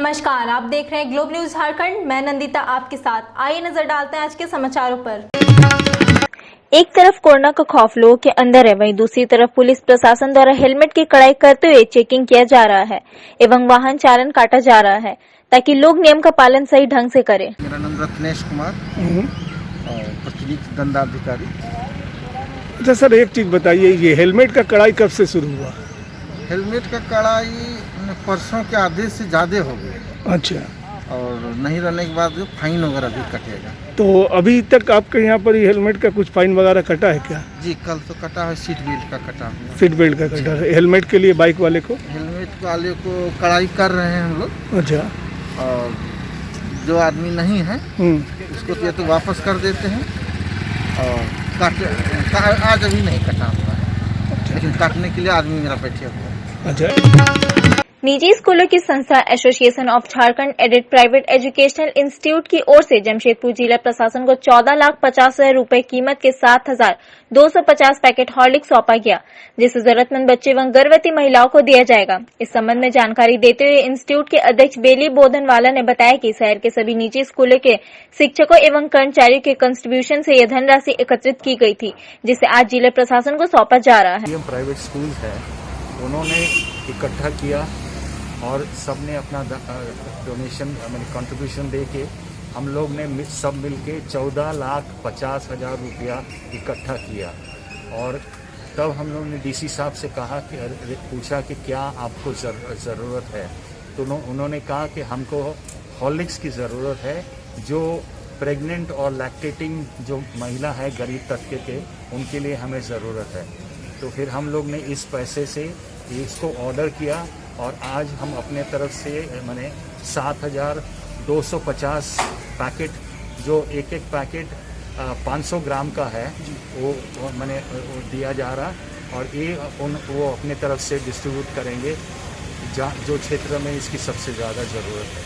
नमस्कार, आप देख रहे हैं ग्लोब न्यूज झारखंड। मैं नंदिता आपके साथ। आइए नजर डालते हैं आज के समाचारों पर। एक तरफ कोरोना का खौफ लोगों के अंदर है, वहीं दूसरी तरफ पुलिस प्रशासन द्वारा हेलमेट की कड़ाई करते हुए चेकिंग किया जा रहा है एवं वाहन चालन काटा जा रहा है ताकि लोग नियम का पालन सही ढंग से करें। मेरा नाम रत्नेश कुमार और प्रचलित दंडाधिकारी। अच्छा सर, एक चीज़ बताइए, ये हेलमेट का कड़ाई कब से शुरू हुआ? हेलमेट का कड़ाई परसों के आधे से ज़्यादा हो गया। अच्छा, और नहीं रहने के बाद जो फाइन वगैरह भी कटेगा। तो अभी तक आपके यहाँ पर ये हेलमेट का कुछ फाइन वगैरह कटा है क्या? जी, कल तो कटा है, सीट बेल्ट का कटा हुआ। सीट बेल्ट का कटा है। हेलमेट के लिए बाइक वाले को? हेलमेट वाले को कड़ाई कर रहे हैं हम लोग। अच्छा। और जो आदमी नहीं है उसको या तो वापस कर देते हैं और आज अभी नहीं कटा हुआ है, लेकिन काटने के लिए आदमी मेरा बैठे हुआ है। अच्छा। निजी स्कूलों की संस्था association of Jharkhand aided private educational institute की ओर से जमशेदपुर जिला प्रशासन को 14,50,000 रूपये कीमत के 7,250 पैकेट हॉर्लिक्स सौंपा गया, जिसे जरूरतमंद बच्चे एवं गर्भवती महिलाओं को दिया जाएगा। इस संबंध में जानकारी देते हुए इंस्टीट्यूट के अध्यक्ष बेली बोधनवाला ने बताया कि शहर के सभी निजी स्कूलों के शिक्षकों एवं कर्मचारियों के कंट्रीब्यूशन से यह धनराशि एकत्रित की गई थी, जिसे आज जिला प्रशासन को सौंपा जा रहा है। प्राइवेट स्कूल है, उन्होंने इकट्ठा किया और सबने अपना डोनेशन कंट्रीब्यूशन दे के हम लोग ने सब मिलके 14,50,000 रुपया इकट्ठा किया। और तब हम लोग ने डीसी साहब से कहा कि पूछा कि क्या आपको ज़रूरत है, तो उन्होंने कहा कि हमको हॉर्लिक्स की ज़रूरत है। जो प्रेग्नेंट और लैक्टेटिंग जो महिला है गरीब तबके के, उनके लिए हमें ज़रूरत है। तो फिर हम लोग ने इस पैसे से इसको ऑर्डर किया और आज हम अपने तरफ से मैंने 7,250 पैकेट, जो एक पैकेट 500 ग्राम का है, वो मैंने दिया जा रहा। और ये वो अपने तरफ से डिस्ट्रीब्यूट करेंगे जो क्षेत्र में इसकी सबसे ज़्यादा ज़रूरत है।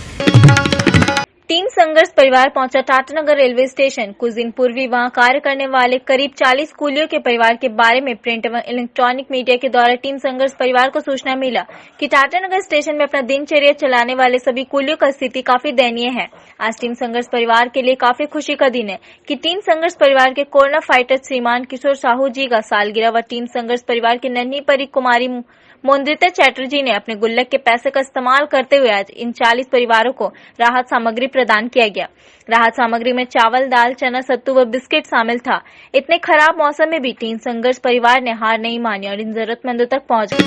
टीम संघर्ष परिवार पहुंचा टाटानगर रेलवे स्टेशन। कुछ दिन पूर्व वहां कार्य करने वाले करीब 40 कूलियों के परिवार के बारे में प्रिंट एवं इलेक्ट्रॉनिक मीडिया के द्वारा टीम संघर्ष परिवार को सूचना मिला कि टाटानगर स्टेशन में अपना दिनचर्या चलाने वाले सभी कूलियों का स्थिति काफी दयनीय है। आज टीम संघर्ष परिवार के लिए काफी खुशी का दिन है कि टीम संघर्ष परिवार के कोरोना फाइटर श्रीमान किशोर साहू जी का सालगिरह व टीम संघर्ष परिवार की नन्ही परी कुमारी मोन्द्रिता चैटर्जी ने अपने गुल्लक के पैसे का इस्तेमाल करते हुए आज इन 40 परिवारों को राहत सामग्री प्रदान किया गया। राहत सामग्री में चावल, दाल, चना, सत्तू व बिस्किट शामिल था। इतने खराब मौसम में भी टीम संघर्ष परिवार ने हार नहीं मानी और इन जरूरतमंदों तक पहुंच गई।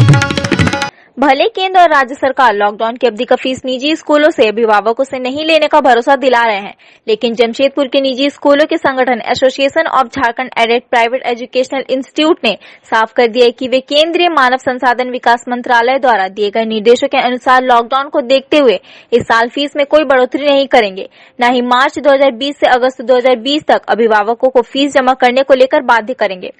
भले केंद्र और राज्य सरकार लॉकडाउन की अवधि का फीस निजी स्कूलों से अभिभावकों से नहीं लेने का भरोसा दिला रहे हैं, लेकिन जमशेदपुर के निजी स्कूलों के संगठन association of Jharkhand aided private educational institute ने साफ कर दिया है कि वे केंद्रीय मानव संसाधन विकास मंत्रालय द्वारा दिए गए निर्देशों के अनुसार लॉकडाउन को देखते हुए इस साल फीस में कोई बढ़ोतरी नहीं करेंगे। न ही मार्च 2020 से अगस्त 2020 तक अभिभावकों को फीस जमा करने को लेकर बाध्य करेंगे।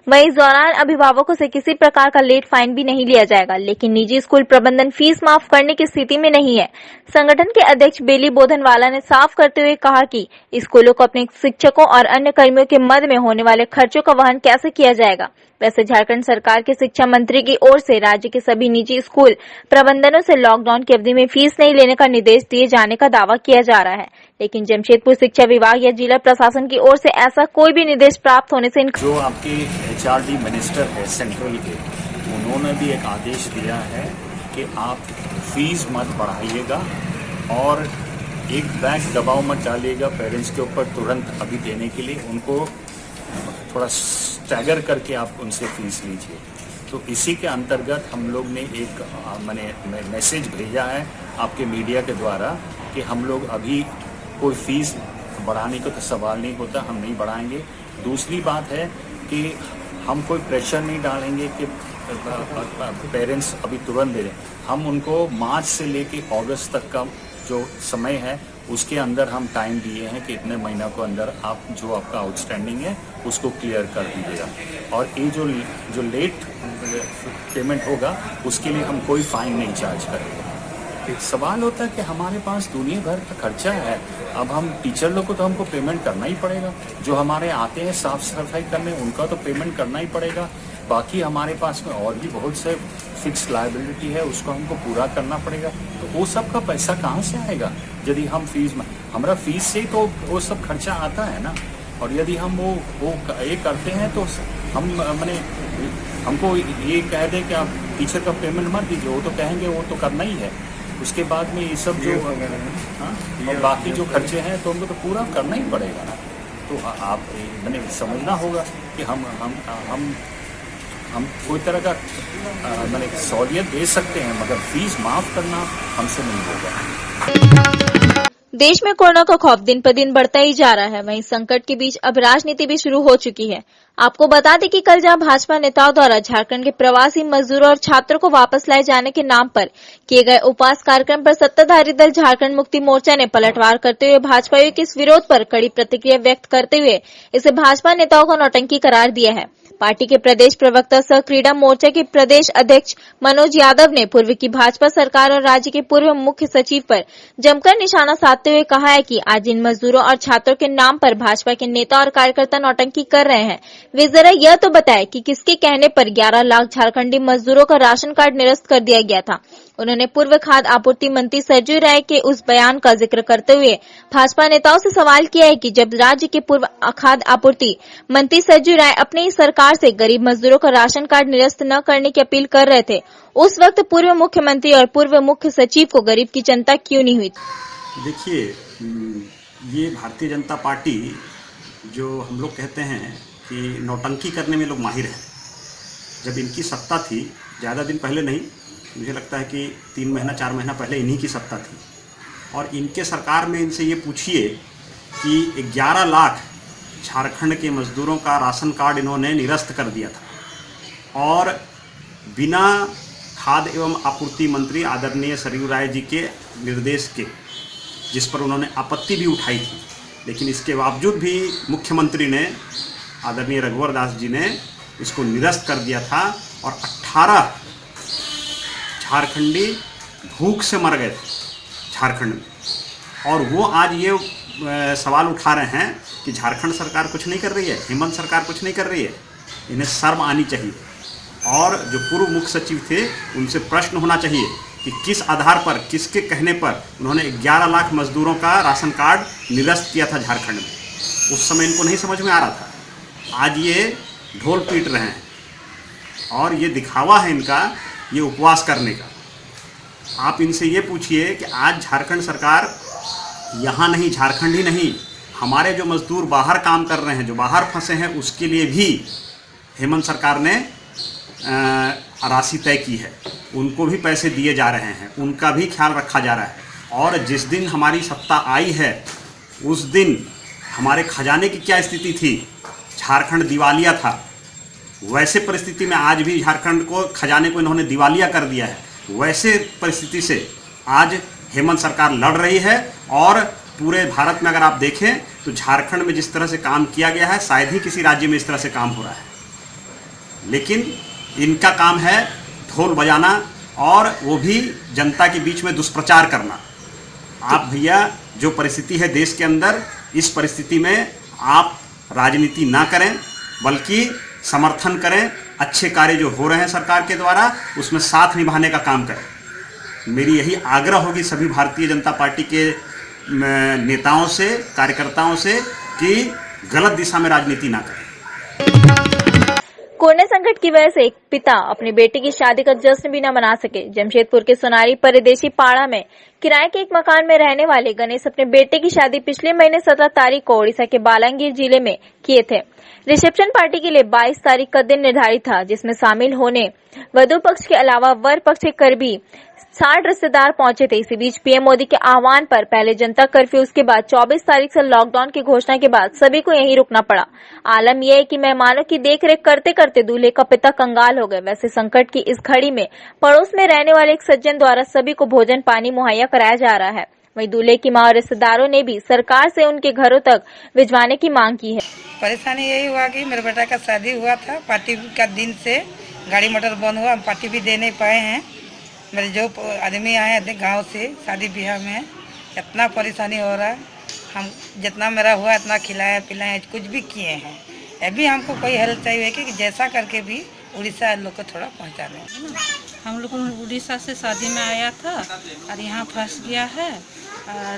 वहीं इस दौरान अभिभावकों से किसी प्रकार का लेट फाइन भी नहीं लिया जाएगा, लेकिन निजी स्कूल प्रबंधन फीस माफ करने की स्थिति में नहीं है। संगठन के अध्यक्ष बेली बोधनवाला ने साफ करते हुए कहा कि स्कूलों को अपने शिक्षकों और अन्य कर्मियों के मद में होने वाले खर्चों का वहन कैसे किया जाएगा। वैसे झारखंड सरकार के शिक्षा मंत्री की ओर से राज्य के सभी निजी स्कूल प्रबंधनों से लॉकडाउन की अवधि में फीस नहीं लेने का निर्देश दिए जाने का दावा किया जा रहा है, लेकिन जमशेदपुर शिक्षा विभाग या जिला प्रशासन की ओर से ऐसा कोई भी निर्देश प्राप्त होने से जो आपके HRD मिनिस्टर है सेंट्रल के, उन्होंने भी एक आदेश दिया है कि आप फीस मत बढ़ाइएगा और एक बैग दबाव मत डालिएगा पेरेंट्स के ऊपर तुरंत अभी देने के लिए। उनको थोड़ा स्टैगर करके आप उनसे फीस लीजिए। तो इसी के अंतर्गत हम लोग ने एक मैंने मैसेज भेजा है आपके मीडिया के द्वारा कि हम लोग अभी कोई फीस बढ़ाने का तो सवाल नहीं होता, हम नहीं बढ़ाएंगे। दूसरी बात है कि हम कोई प्रेशर नहीं डालेंगे कि पेरेंट्स अभी तुरंत दे दें। हम उनको मार्च से लेके अगस्त तक का जो समय है उसके अंदर हम टाइम दिए हैं कि इतने महीना को अंदर आप जो आपका आउटस्टैंडिंग है उसको क्लियर कर दीजिएगा। और ये जो लेट पेमेंट होगा उसके लिए हम कोई फाइन नहीं चार्ज करेंगे। एक सवाल होता है कि हमारे पास दुनिया भर का खर्चा है, अब हम टीचर लोग को तो हमको पेमेंट करना ही पड़ेगा, जो हमारे आते हैं साफ सफाई करने उनका तो पेमेंट करना ही पड़ेगा। बाकी हमारे पास में और भी बहुत से फिक्स लायबिलिटी है, उसको हमको पूरा करना पड़ेगा। तो वो सब का पैसा कहाँ से आएगा यदि हम फीस में, हमारा फीस से तो वो सब खर्चा आता है ना। और यदि हम वो ये करते हैं तो हम मैंने हमको ये कह दें कि आप टीचर का पेमेंट मत दीजिए, वो तो कहेंगे वो तो करना ही है। उसके बाद में ये सब जो और बाकी जो खर्चे हैं तो हमको तो पूरा करना ही पड़ेगा ना। तो आप मैंने समझना होगा कि हम कोई तरह का मैंने सहूलियत दे सकते हैं, मगर फीस माफ करना हमसे नहीं होगा। देश में कोरोना का खौफ दिन पर दिन बढ़ता ही जा रहा है। वहीं संकट के बीच अब राजनीति भी शुरू हो चुकी है। आपको बता दें कि कल जहां भाजपा नेताओं द्वारा झारखंड के प्रवासी मजदूरों और छात्रों को वापस लाए जाने के नाम पर किए गए उपवास कार्यक्रम पर सत्ताधारी दल झारखंड मुक्ति मोर्चा ने पलटवार करते हुए भाजपाइयों के इस विरोध पर कड़ी प्रतिक्रिया व्यक्त करते हुए इसे भाजपा नेताओं का नौटंकी करार दिया है। पार्टी के प्रदेश प्रवक्ता सह क्रीड़ा मोर्चा के प्रदेश अध्यक्ष मनोज यादव ने पूर्व की भाजपा सरकार और राज्य के पूर्व मुख्य सचिव पर जमकर निशाना साधते हुए कहा है कि आज इन मजदूरों और छात्रों के नाम पर भाजपा के नेता और कार्यकर्ता नौटंकी कर रहे हैं। वे जरा यह तो बताएं कि किसके कहने पर 11 लाख झारखंडी मजदूरों का राशन कार्ड निरस्त कर दिया गया था। उन्होंने पूर्व खाद्य आपूर्ति मंत्री सरजू राय के उस बयान का जिक्र करते हुए भाजपा नेताओं से सवाल किया है कि जब राज्य के पूर्व खाद्य आपूर्ति मंत्री सरजू राय अपनी ही सरकार से गरीब मजदूरों का राशन कार्ड निरस्त न करने की अपील कर रहे थे, उस वक्त पूर्व मुख्यमंत्री और पूर्व मुख्य सचिव को गरीब की चिंता क्यों नहीं हुई? देखिए, ये भारतीय जनता पार्टी जो हम लोग कहते हैं कि नौटंकी करने में लोग माहिर हैं। जब इनकी सत्ता थी, ज़्यादा दिन पहले नहीं, मुझे लगता है कि 3 महीना 4 महीना पहले इन्हीं की सत्ता थी, और इनके सरकार में इनसे ये पूछिए कि 11 लाख झारखंड के मजदूरों का राशन कार्ड इन्होंने निरस्त कर दिया था, और बिना खाद्य एवं आपूर्ति मंत्री आदरणीय सरयू राय जी के निर्देश के, जिस पर उन्होंने आपत्ति भी उठाई थी, लेकिन इसके बावजूद भी मुख्यमंत्री ने, आदरणीय रघुवर दास जी ने इसको निरस्त कर दिया था, और 18 झारखंडी भूख से मर गए थे झारखंड में। और वो आज ये सवाल उठा रहे हैं कि झारखंड सरकार कुछ नहीं कर रही है, हेमंत सरकार कुछ नहीं कर रही है। इन्हें शर्म आनी चाहिए, और जो पूर्व मुख्य सचिव थे उनसे प्रश्न होना चाहिए कि किस आधार पर, किसके कहने पर उन्होंने 11 लाख मजदूरों का राशन कार्ड निरस्त किया था झारखंड में। उस समय इनको नहीं समझ में आ रहा था, आज ये ढोल पीट रहे हैं, और ये दिखावा है इनका, ये उपवास करने का। आप इनसे ये पूछिए कि आज झारखंड सरकार, यहाँ नहीं, झारखंड ही नहीं, हमारे जो मजदूर बाहर काम कर रहे हैं, जो बाहर फंसे हैं, उसके लिए भी हेमंत सरकार ने राशि तय की है, उनको भी पैसे दिए जा रहे हैं, उनका भी ख्याल रखा जा रहा है। और जिस दिन हमारी सत्ता आई है, उस दिन हमारे खजाने की क्या स्थिति थी, झारखंड दिवालिया था। वैसे परिस्थिति में आज भी झारखंड को, खजाने को इन्होंने दिवालिया कर दिया है। वैसे परिस्थिति से आज हेमंत सरकार लड़ रही है, और पूरे भारत में अगर आप देखें तो झारखंड में जिस तरह से काम किया गया है, शायद ही किसी राज्य में इस तरह से काम हो रहा है। लेकिन इनका काम है ढोल बजाना, और वो भी जनता के बीच में दुष्प्रचार करना। आप भैया, जो परिस्थिति है देश के अंदर, इस परिस्थिति में आप राजनीति ना करें, बल्कि समर्थन करें, अच्छे कार्य जो हो रहे हैं सरकार के द्वारा, उसमें साथ निभाने का काम करें। मेरी यही आग्रह होगी सभी भारतीय जनता पार्टी के नेताओं से, कार्यकर्ताओं से, कि गलत दिशा में राजनीति ना करें। कोरोना संकट की वजह से एक पिता अपनी बेटी की शादी का जश्न भी न मना सके। जमशेदपुर के सोनारी परदेशी पाड़ा में किराए के एक मकान में रहने वाले गणेश अपने बेटे की शादी पिछले महीने 17 तारीख को ओडिशा के बालांगीर जिले में किए थे। रिसेप्शन पार्टी के लिए 22 तारीख का दिन निर्धारित था, जिसमें शामिल होने वधु पक्ष के अलावा वर पक्ष के करीबी 60 रिश्तेदार पहुंचे थे। इसी बीच पीएम मोदी के आह्वान पर पहले जनता कर्फ्यू, उसके बाद 24 तारीख से लॉकडाउन की घोषणा के बाद सभी को यहीं रुकना पड़ा। आलम यह है कि मेहमानों की देखरेख करते करते दूल्हे का पिता कंगाल हो गए। वैसे संकट की इस घड़ी में पड़ोस में रहने वाले एक सज्जन द्वारा सभी को भोजन पानी मुहैया कराया जा रहा है। वहीं दूल्हे की मां और रिश्तेदारों ने भी सरकार से उनके घरों तक भिजवाने की मांग की है। परेशानी यही हुआ कि मेरे बेटा का शादी हुआ था, पार्टी का दिन से गाड़ी मोटर बंद हुआ, हम पार्टी भी दे नहीं पाए हैं। मेरे जो आदमी आए हैं गांव से शादी ब्याह में, इतना परेशानी हो रहा है। हम जितना मेरा हुआ इतना खिलाया पिलाया, कुछ भी किए हैं। अभी हमको कोई हेल्प चाहिए कि जैसा करके भी उड़ीसा लोग को थोड़ा पहुँचाने। हम लोग उड़ीसा से शादी में आया था और यहाँ फंस गया है और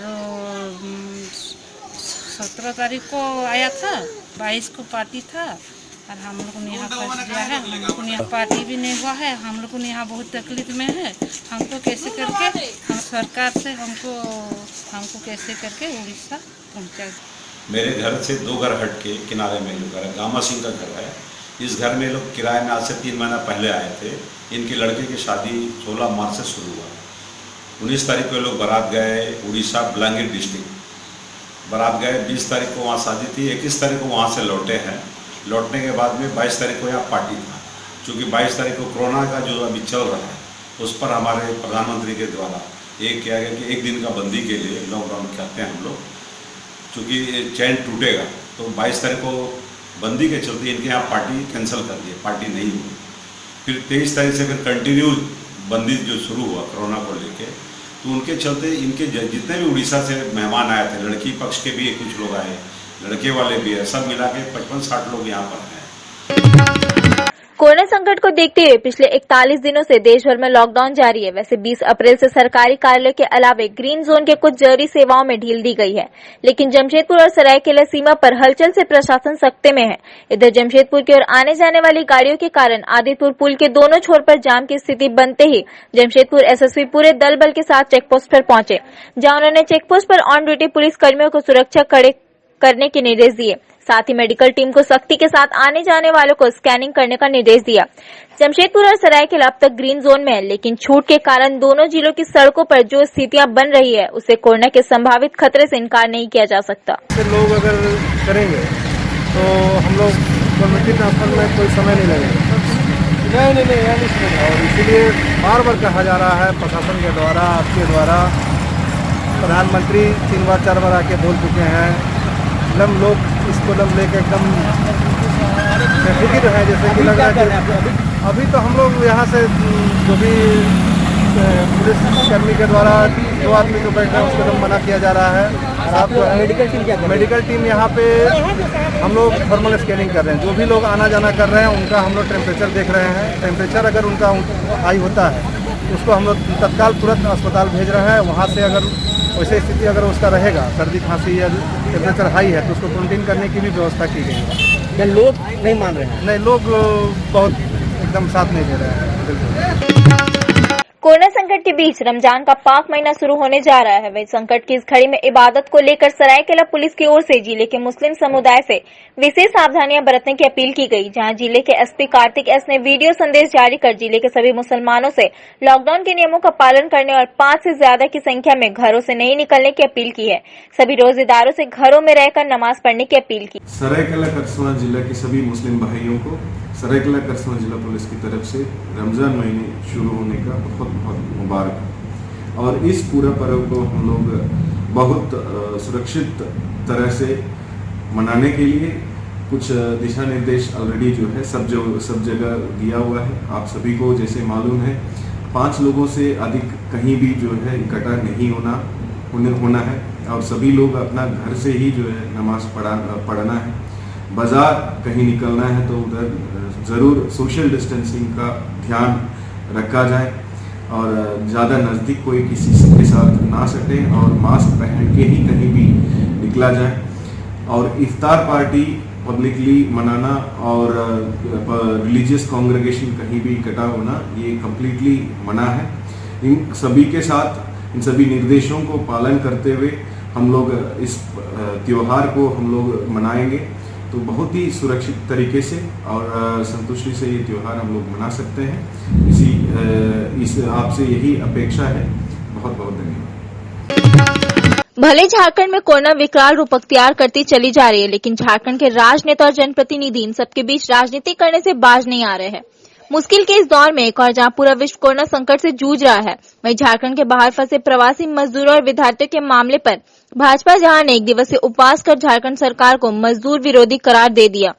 17 तारीख को आया था, 22 को पार्टी था और हम लोग यहाँ फंस गया है। हम लोग यहाँ पार्टी भी नहीं हुआ है, हम लोग यहाँ बहुत तकलीफ में है। हमको कैसे करके हम सरकार से हमको कैसे करके उड़ीसा पहुँचा। मेरे घर से 2 घर हट के किनारे में जो घर है, गामा सिंह का घर है। इस घर में लोग किराए में आज से 3 महीना पहले आए थे। इनके लड़के की शादी 16 मार्च से शुरू हुआ। 19 तारीख को लोग बारात गए उड़ीसा ब्लांगीर डिस्ट्रिक्ट, बारात गए। 20 तारीख को वहाँ शादी थी, 21 तारीख को वहाँ से लौटे हैं। लौटने के बाद में 22 तारीख को यहाँ पार्टी था। चूँकि 22 तारीख को कोरोना का जो अभी चल रहा है उस पर हमारे प्रधानमंत्री के द्वारा एक किया गया कि 1 दिन का बंदी के लिए लॉकडाउन कहते हैं हम लोग, चूँकि चैन टूटेगा। तो 22 तारीख को बंदी के चलते इनके यहाँ पार्टी कैंसिल कर दी, पार्टी नहीं हुई। फिर 23 तारीख से फिर कंटिन्यू बंदी जो शुरू हुआ कोरोना को लेके, तो उनके चलते इनके जितने भी उड़ीसा से मेहमान आए थे, लड़की पक्ष के भी कुछ लोग आए, लड़के वाले भी है, सब मिला के 55-60 लोग यहाँ पर हैं। कोरोना संकट को देखते हुए पिछले 41 दिनों से देश भर में लॉकडाउन जारी है। वैसे 20 अप्रैल से सरकारी कार्यालय के अलावे ग्रीन जोन के कुछ जरूरी सेवाओं में ढील दी गई है, लेकिन जमशेदपुर और सरायकेला सीमा पर हलचल से प्रशासन सख्ते में है। इधर जमशेदपुर की ओर आने जाने वाली गाड़ियों के कारण आदिपुर पुल के दोनों छोर पर जाम की स्थिति बनते ही जमशेदपुर एसएसपी पूरे दल बल के साथ चेकपोस्ट पर पहुंचे, जहां उन्होंने चेकपोस्ट पर ऑन ड्यूटी पुलिस कर्मियों को सुरक्षा कड़े करने के निर्देश दिए। साथ ही मेडिकल टीम को सख्ती के साथ आने जाने वालों को स्कैनिंग करने का निर्देश दिया। जमशेदपुर और सरायकेला अब तक ग्रीन जोन में है, लेकिन छूट के कारण दोनों जिलों की सड़कों पर जो स्थितियां बन रही है उससे कोरोना के संभावित खतरे से इनकार नहीं किया जा सकता। लोग अगर करेंगे तो हम लोग कम्युनिटी ट्रांसफर में कोई समय नहीं लगेगा। नहीं, और इसीलिए बार बार कहा जा रहा है प्रशासन के द्वारा, आपके द्वारा, प्रधानमंत्री 3 बार 4 बार आके बोल चुके हैं। लोग इसको लेके एकदम फिक्र है, जैसे कि लग रहा है कि अभी तो हम लोग यहाँ से जो भी पुलिस कर्मी के द्वारा 2 आदमी जो बैठे हैं उसको तो मना किया जा रहा है। साथ मेडिकल टीम यहाँ पे हम लोग थर्मल स्कैनिंग कर रहे हैं। जो भी लोग आना जाना कर रहे हैं उनका हम लोग टेम्परेचर देख रहे हैं। टेम्परेचर अगर उनका हाई होता है तो उसको हम लोग तत्काल तुरंत अस्पताल भेज रहे हैं। वहाँ से अगर वैसे स्थिति अगर उसका रहेगा, सर्दी खांसी या टेम्परेचर हाई है, तो उसको क्वारंटीन करने की भी व्यवस्था की गई है। क्या लोग नहीं मान रहे हैं? नहीं, लोग बहुत एकदम साथ नहीं दे रहे हैं। बिल्कुल। कोरोना संकट के बीच रमजान का पाक महीना शुरू होने जा रहा है। वही संकट की इस घड़ी में इबादत को लेकर सरायकेला पुलिस की ओर से जिले के मुस्लिम समुदाय से विशेष सावधानियां बरतने की अपील की गई, जहां जिले के एसपी कार्तिक एस ने वीडियो संदेश जारी कर जिले के सभी मुसलमानों से लॉकडाउन के नियमों का पालन करने और 5 से ज्यादा की संख्या में घरों से नहीं निकलने की अपील की है। सभी रोजेदारों से घरों में रहकर नमाज पढ़ने की अपील की। सरायकेला खरसवां जिला के सभी मुस्लिम भाइयों को सरायकेला खरसवां जिला पुलिस की तरफ से रमजान महीने शुरू होने का बहुत बहुत मुबारक। और इस पूरा पर्व को हम लोग बहुत सुरक्षित तरह से मनाने के लिए कुछ दिशा निर्देश ऑलरेडी जो है सब जगह दिया हुआ है। आप सभी को जैसे मालूम है 5 लोगों से अधिक कहीं भी जो है इकट्ठा नहीं होना है और सभी लोग अपना घर से ही जो है नमाज पढ़ना है। बाजार कहीं निकलना है तो उधर ज़रूर सोशल डिस्टेंसिंग का ध्यान रखा जाए और ज़्यादा नज़दीक कोई किसी के साथ ना सटे और मास्क पहन के ही कहीं भी निकला जाए। और इफ्तार पार्टी पब्लिकली मनाना और रिलीजियस कांग्रेगेशन कहीं भी इकट्ठा होना ये कम्प्लीटली मना है। इन सभी के साथ इन सभी निर्देशों को पालन करते हुए हम लोग इस त्योहार को हम लोग मनाएंगे तो बहुत ही सुरक्षित तरीके से और संतुष्टि से ये त्योहार हम लोग मना सकते हैं। इस आपसे यही अपेक्षा है। बहुत बहुत धन्यवाद। भले झारखंड में कोरोना विकराल रूप अख्तियार करती चली जा रही है, लेकिन झारखंड के राजनेता और जनप्रतिनिधि इन सबके बीच राजनीति करने से बाज नहीं आ रहे हैं। मुश्किल के इस दौर में एक और जहां पूरा विश्व कोरोना संकट से जूझ रहा है, वहीं झारखंड के बाहर फंसे प्रवासी मजदूरों और विद्यार्थियों के मामले पर भाजपा जहां ने 1 दिवसीय उपवास कर झारखंड सरकार को मजदूर विरोधी करार दे दिया,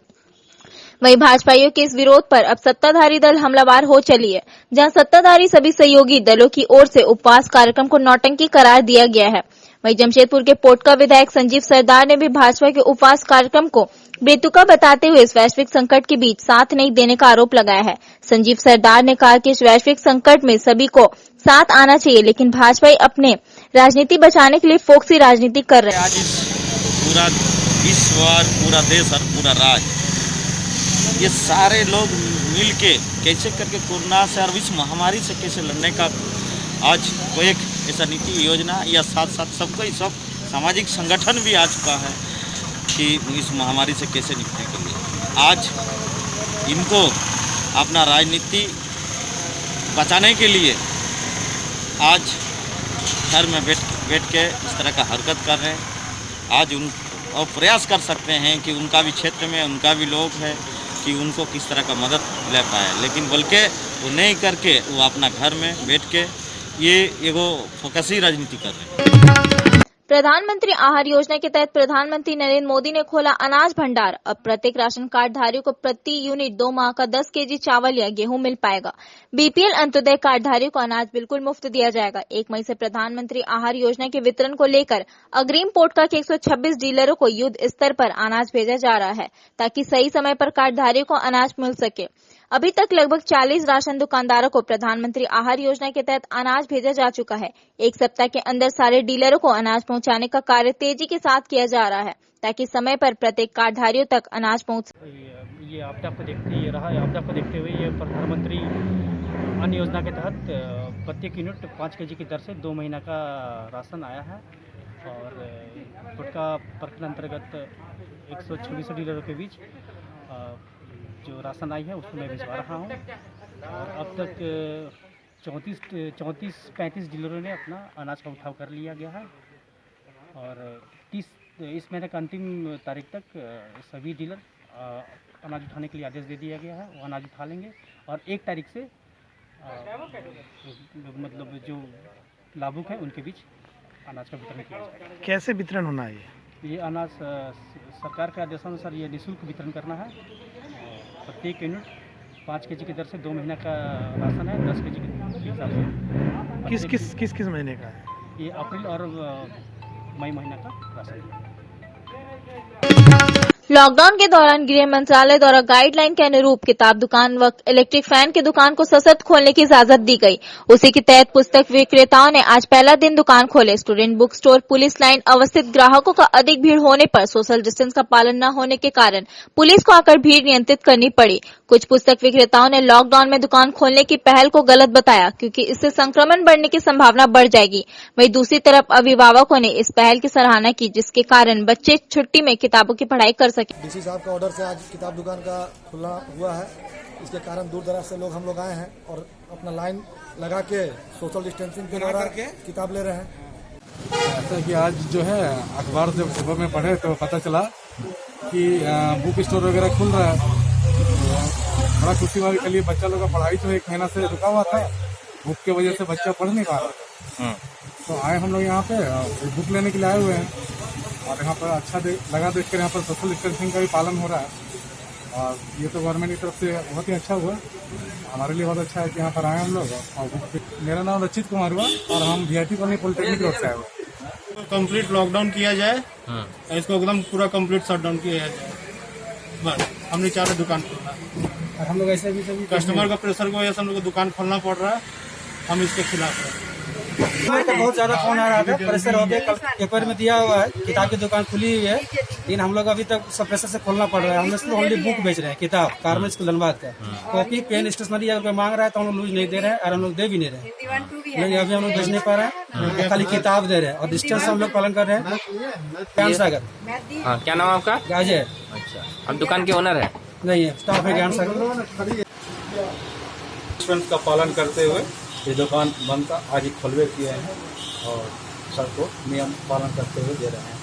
वहीं भाजपाइयों के इस विरोध पर अब सत्ताधारी दल हमलावर हो चली है, जहां सत्ताधारी सभी सहयोगी दलों की ओर से उपवास कार्यक्रम को नौटंकी करार दिया गया है। वहीं जमशेदपुर के पोटका विधायक संजीव सरदार ने भी भाजपा के उपवास कार्यक्रम को बेतुका बताते हुए इस वैश्विक संकट के बीच साथ नहीं देने का आरोप लगाया है। संजीव सरदार ने कहा कि इस वैश्विक संकट में सभी को साथ आना चाहिए, लेकिन भाजपा अपने राजनीति बचाने के लिए फोक्सी राजनीति कर रहे हैं। आज पूरा विश्व और पूरा देश और पूरा राज्य ये सारे लोग मिलके कैसे करके कोरोना से और विश्व महामारी से कैसे लड़ने का आज कोई एक ऐसा नीति योजना या साथ साथ सबको सब सामाजिक संगठन भी आ चुका है कि इस महामारी से कैसे निपटने के लिए आज इनको अपना राजनीति बचाने के लिए आज घर में बैठ के इस तरह का हरकत कर रहे हैं। आज उन और प्रयास कर सकते हैं कि उनका भी क्षेत्र में उनका भी लोग है कि उनको किस तरह का मदद ले पाए, लेकिन बल्कि वो नहीं करके वो अपना घर में बैठ के ये एगो फोकसी राजनीति कर रहे हैं। प्रधानमंत्री आहार योजना के तहत प्रधानमंत्री नरेंद्र मोदी ने खोला अनाज भंडार। अब प्रत्येक राशन कार्ड धारियों को प्रति यूनिट 2 माह का 10 केजी चावल या गेहूं मिल पाएगा। बीपीएल अंत्योदय कार्ड धारियों को अनाज बिल्कुल मुफ्त दिया जाएगा। 1 मई से प्रधानमंत्री आहार योजना के वितरण को लेकर अग्रिम पोटका के 126 डीलरों को युद्ध स्तर पर अनाज भेजा जा रहा है ताकि सही समय पर कार्डधारियों को अनाज मिल सके। अभी तक लगभग 40 राशन दुकानदारों को प्रधानमंत्री आहार योजना के तहत अनाज भेजा जा चुका है। 1 सप्ताह के अंदर सारे डीलरों को अनाज पहुंचाने का कार्य तेजी के साथ किया जा रहा है ताकि समय पर प्रत्येक कार्डधारियों तक अनाज पहुंच सके। ये आपदा को देखते हुए ये प्रधानमंत्री अन्न योजना के तहत प्रत्येक यूनिट 5 केजी की दर से 2 महीना का राशन आया है और गुटका प्रखंड अंतर्गत 126 डीलरों के बीच जो राशन आई है उसको मैं भिजवा रहा हूँ और अब तक 34-35 डीलरों ने अपना अनाज का उठाव कर लिया गया है और 30 इस महीने का अंतिम तारीख तक सभी डीलर अनाज उठाने के लिए आदेश दे दिया गया है। वो अनाज उठा लेंगे और 1 तारीख से मतलब जो लाभुक हैं उनके बीच अनाज का वितरण किया जाएगा। कैसे वितरण होना है? ये अनाज सरकार के आदेशानुसार ये निःशुल्क वितरण करना है। प्रत्येक यूनिट 5 केजी की दर से 2 महीना का राशन है, 10 केजी के हिसाब से। किस महीने का है? ये अप्रैल और मई महीना का राशन है। लॉकडाउन के दौरान गृह मंत्रालय द्वारा गाइडलाइन के अनुरूप किताब दुकान व इलेक्ट्रिक फैन की दुकान को सशर्त खोलने की इजाजत दी गई। उसी के तहत पुस्तक विक्रेताओं ने आज पहला दिन दुकान खोले। Student book store police line अवस्थित ग्राहकों का अधिक भीड़ होने पर सोशल डिस्टेंस का पालन न होने के कारण पुलिस को आकर भीड़ नियंत्रित करनी पड़ी। कुछ पुस्तक विक्रेताओं ने लॉकडाउन में दुकान खोलने की पहल को गलत बताया क्योंकि इससे संक्रमण बढ़ने की संभावना बढ़ जाएगी। वहीं दूसरी तरफ अभिभावकों ने इस पहल की सराहना की जिसके कारण बच्चे छुट्टी में किताबों की पढ़ाई कर सके। डीसी साहब का ऑर्डर से आज किताब दुकान का खुलना हुआ है। इसके कारण दूर दराज से हम लोग आए हैं और अपना लाइन लगा के सोशल डिस्टेंसिंग के द्वारा किताब ले रहे हैं। ऐसा कि आज जो है अखबार जब सुबह में पढ़े तो पता चला कि बुक स्टोर वगैरह खुल रहा है। बड़ा खुशी वाली के लिए बच्चा लोग का पढ़ाई तो 1 महीना से रुका हुआ था, बुक की वजह से बच्चा पढ़ नहीं पा रहा। तो आए हम लोग यहाँ पे बुक लेने के लिए आए हुए हैं और यहाँ पर अच्छा लगा देख कर यहाँ पर सोशल डिस्टेंसिंग का भी पालन हो रहा है और ये तो गवर्नमेंट की तरफ से बहुत ही अच्छा हुआ। हमारे लिए बहुत अच्छा है कि यहाँ पर आए हम लोग। और मेरा नाम रचित कुमार हुआ और हम VIP कॉलोनी पॉलिटेक्निक रोड से आए हुए। कंप्लीट लॉकडाउन किया जाए, इसको एकदम पूरा कंप्लीट शटडाउन किया जाए। बस हमने चाह रहे दुकान खोलना। हम लोग ऐसे भी सभी कस्टमर का प्रेशर की वजह से हम लोग को दुकान खोलना पड़ रहा है। हम इसके खिलाफ हैं। बहुत ज्यादा फोन आ रहा था, प्रेशर हो गया। कल पेपर में दिया हुआ है किताब की दुकान खुली हुई है, लेकिन हम लोग अभी तक सब प्रेशर से खोलना पड़ रहा है। हम लोग ओनली बुक बेच रहे हैं, किताब कार्मेज स्कूल धनबाद का कॉपी पेन स्टेशनरी अगर कोई मांग रहा है तो हम लोग लूज नहीं दे रहे हैं और हम लोग दे भी नहीं रहे हैं। अभी हम लोग बेच नहीं पा रहे हैं, खाली किताब दे रहे हैं और डिस्टेंस हम लोग पालन कर रहे हैं। ज्ञान सागर। हाँ, क्या नाम आपका? अजय। अच्छा, हम दुकान के ओनर है? नहीं है, स्टाफ है ज्ञान सागर। का पालन करते हुए ये दुकान बंद का आज ही खुलवे किए हैं और सबको नियम पालन करते हुए दे रहे हैं।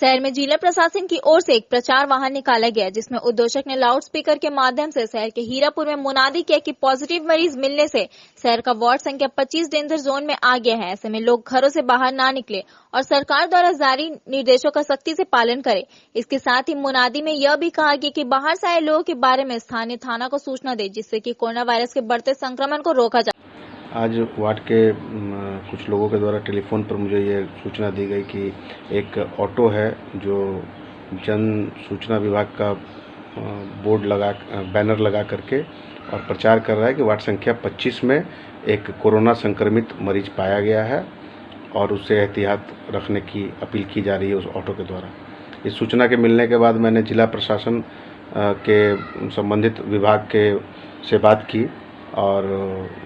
शहर में जिला प्रशासन की ओर से एक प्रचार वाहन निकाला गया जिसमें उद्घोषक ने लाउड स्पीकर के माध्यम से शहर के हीरापुर में मुनादी किया कि पॉजिटिव मरीज मिलने से शहर का वार्ड संख्या 25 डेंजर जोन में आ गया है। ऐसे में लोग घरों से बाहर ना निकले और सरकार द्वारा जारी निर्देशों का सख्ती से पालन करें। इसके साथ ही मुनादी में यह भी कहा गया कि बाहर से आए लोगों के बारे में स्थानीय थाना को सूचना दे जिससे कि कोरोना वायरस के बढ़ते संक्रमण को रोका जाए। आज वार्ड के कुछ लोगों के द्वारा टेलीफोन पर मुझे ये सूचना दी गई कि एक ऑटो है जो जन सूचना विभाग का बोर्ड बैनर लगा करके और प्रचार कर रहा है कि वार्ड संख्या 25 में एक कोरोना संक्रमित मरीज पाया गया है और उससे एहतियात रखने की अपील की जा रही है उस ऑटो के द्वारा। इस सूचना के मिलने के बाद मैंने जिला प्रशासन के संबंधित विभाग से बात की और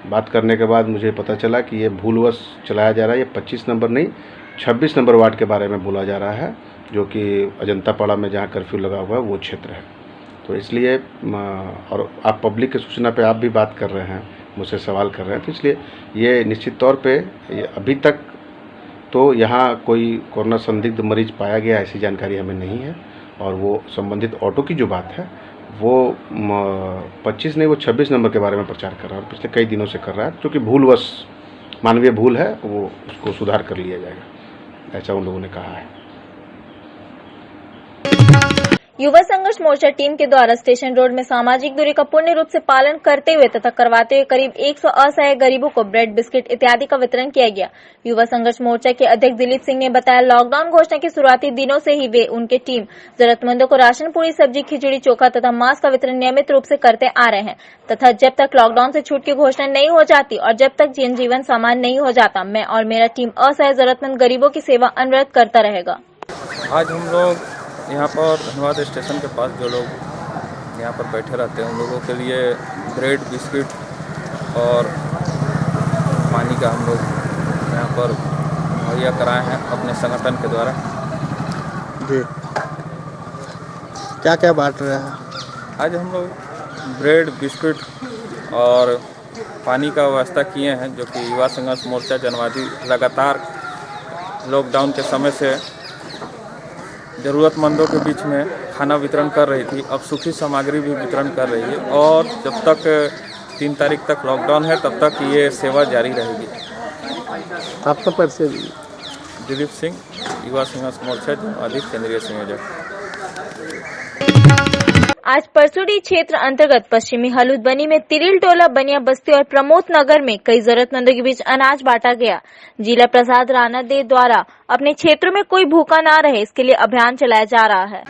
बात करने के बाद मुझे पता चला कि ये भूलवश चलाया जा रहा है। ये 25 नंबर नहीं 26 नंबर वार्ड के बारे में बोला जा रहा है, जो कि अजंता पाड़ा में जहाँ कर्फ्यू लगा हुआ है वो क्षेत्र है। तो इसलिए और आप पब्लिक की सूचना पे आप भी बात कर रहे हैं, मुझसे सवाल कर रहे हैं, तो इसलिए ये निश्चित तौर पे अभी तक तो यहाँ कोई कोरोना संदिग्ध मरीज पाया गया ऐसी जानकारी हमें नहीं है। और वो संबंधित ऑटो की जो बात है वो 25 नहीं वो 26 नंबर के बारे में प्रचार कर रहा है और पिछले कई दिनों से कर रहा है, क्योंकि भूलवश मानवीय भूल है, वो उसको सुधार कर लिया जाएगा, ऐसा उन लोगों ने कहा है। युवा संघर्ष मोर्चा टीम के द्वारा स्टेशन रोड में सामाजिक दूरी का पूर्ण रूप से पालन करते हुए तथा करवाते हुए करीब 100 असहाय गरीबों को ब्रेड, बिस्किट इत्यादि का वितरण किया गया। युवा संघर्ष मोर्चा के अध्यक्ष दिलीप सिंह ने बताया, लॉकडाउन घोषणा के शुरुआती दिनों से ही वे उनके टीम जरूरतमंदों को राशन, पूरी, सब्जी, खिचड़ी, चोखा तथा मास्क का वितरण नियमित रूप से करते आ रहे हैं तथा जब तक लॉकडाउन से छूट की घोषणा नहीं हो जाती और जब तक जनजीवन सामान्य नहीं हो जाता, मैं और मेरा टीम असहाय जरूरतमंद गरीबों की सेवा अनवरत करता रहेगा। आज हम लोग यहाँ पर धनबाद स्टेशन के पास जो लोग यहाँ पर बैठे रहते हैं उन लोगों के लिए ब्रेड, बिस्किट और पानी का हम लोग यहाँ पर मुहैया कराए हैं अपने संगठन के द्वारा। जी, क्या क्या बांट रहे हैं? आज हम लोग ब्रेड, बिस्किट और पानी का व्यवस्था किए हैं, जो कि युवा संघर्ष मोर्चा जनवादी लगातार लॉकडाउन के समय से ज़रूरतमंदों के बीच में खाना वितरण कर रही थी, अब सूखी सामग्री भी वितरण कर रही है और जब तक 3 तारीख तक लॉकडाउन है तब तक ये सेवा जारी रहेगी। आपका परिचय? दिलीप सिंह, युवा संघर्ष मोर्चा जनवादी केंद्रीय संयोजक। आज परसुडी क्षेत्र अंतर्गत पश्चिमी हलूदबनी में तिरिल टोला, बनिया बस्ती और प्रमोद नगर में कई जरूरतमंदों के बीच अनाज बांटा गया। जिला प्रसाद राणा दे द्वारा अपने क्षेत्रों में कोई भूखा ना रहे इसके लिए अभियान चलाया जा रहा है।